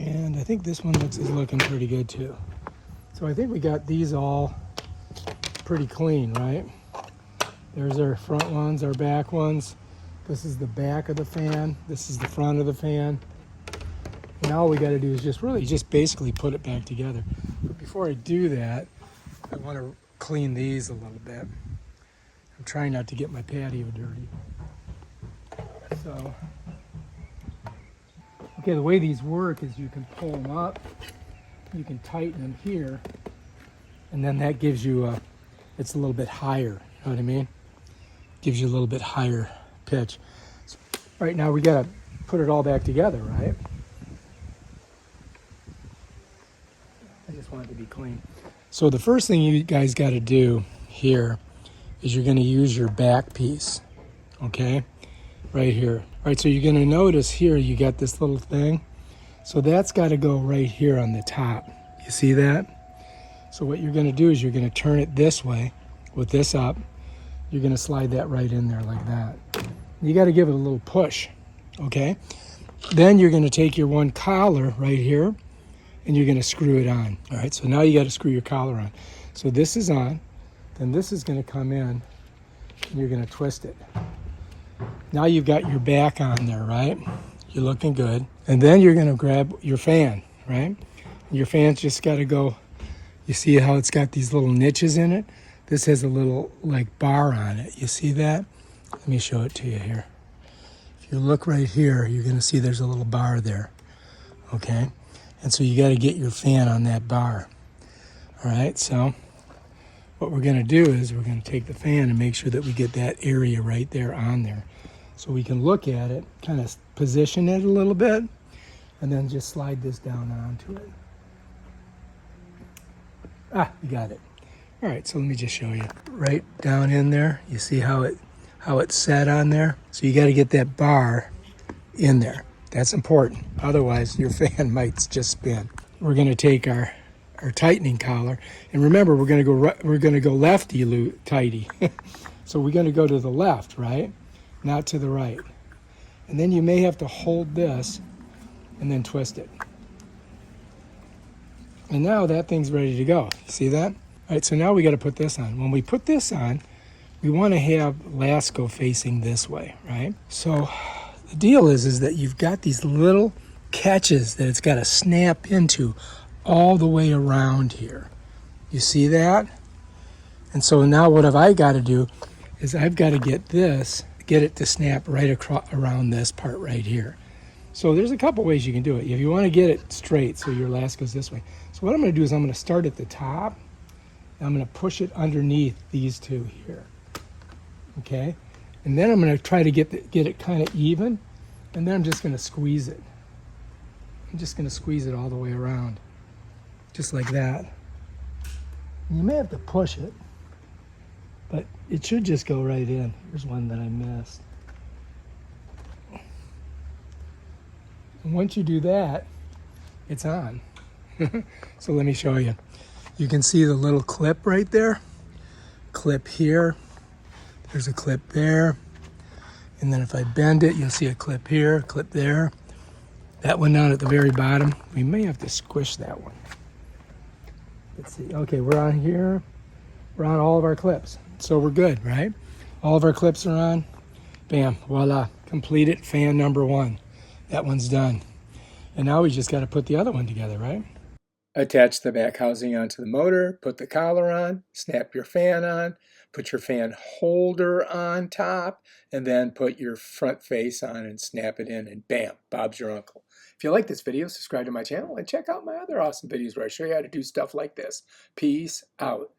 And I think this one is looking pretty good too. So I think we got these all pretty clean, right? There's our front ones, our back ones. This is the back of the fan. This is the front of the fan. And all we got to do is just basically put it back together. But before I do that, I want to clean these a little bit. I'm trying not to get my patio dirty. So, okay, the way these work is you can pull them up, you can tighten them here, and then that gives you it's a little bit higher, you know what I mean? Gives you a little bit higher pitch. So right now we gotta put it all back together, right? I just want it to be clean. So the first thing you guys gotta do here is you're gonna use your back piece, okay? Right here. All right, so you're gonna notice here you got this little thing. So that's gotta go right here on the top. You see that? So what you're gonna do is you're gonna turn it this way with this up. You're gonna slide that right in there like that. You gotta give it a little push, okay? Then you're gonna take your one collar right here and you're gonna screw it on. All right, so now you gotta screw your collar on. So this is on, then this is gonna come in and you're gonna twist it. Now you've got your back on there, right? You're looking good. And then you're gonna grab your fan, right? Your fan's just gotta go, you see how it's got these little niches in it? This has a little like bar on it. You see that? Let me show it to you here. If you look right here, you're gonna see there's a little bar there, okay? And so you gotta get your fan on that bar. All right, so what we're gonna do is we're gonna take the fan and make sure that we get that area right there on there. So we can look at it, kind of position it a little bit, and then just slide this down onto it. Ah, you got it. All right, so let me just show you. Right down in there, you see how it's set on there? So you gotta get that bar in there. That's important. Otherwise, your fan might just spin. We're gonna take our tightening collar, and remember, we're gonna go lefty tighty. So we're gonna go to the left, right? Not to the right. And then you may have to hold this and then twist it. And now that thing's ready to go. See that? All right, so now we got to put this on. When we put this on, we want to have Lasko facing this way, right? So the deal is that you've got these little catches that it's got to snap into all the way around here. You see that? And so now what have I got to do is I've got to get it to snap right across around this part right here. So there's a couple ways you can do it. If you want to get it straight, so your Lasko's this way. So what I'm going to do is I'm going to start at the top. I'm going to push it underneath these two here, okay? And then I'm going to try to get it kind of even, and then I'm just going to squeeze it. I'm just going to squeeze it all the way around, just like that. You may have to push it, but it should just go right in. Here's one that I missed. And once you do that, it's on. So let me show you. You can see the little clip right there. Clip here. There's a clip there. And then if I bend it, you'll see a clip here, clip there. That one down at the very bottom. We may have to squish that one. Let's see. Okay, we're on here. We're on all of our clips. So we're good, right? All of our clips are on. Bam, voila. Completed fan number one. That one's done. And now we just got to put the other one together, right? Attach the back housing onto the motor, put the collar on, snap your fan on, put your fan holder on top, and then put your front face on and snap it in, and bam, Bob's your uncle. If you like this video, subscribe to my channel and check out my other awesome videos where I show you how to do stuff like this. Peace out.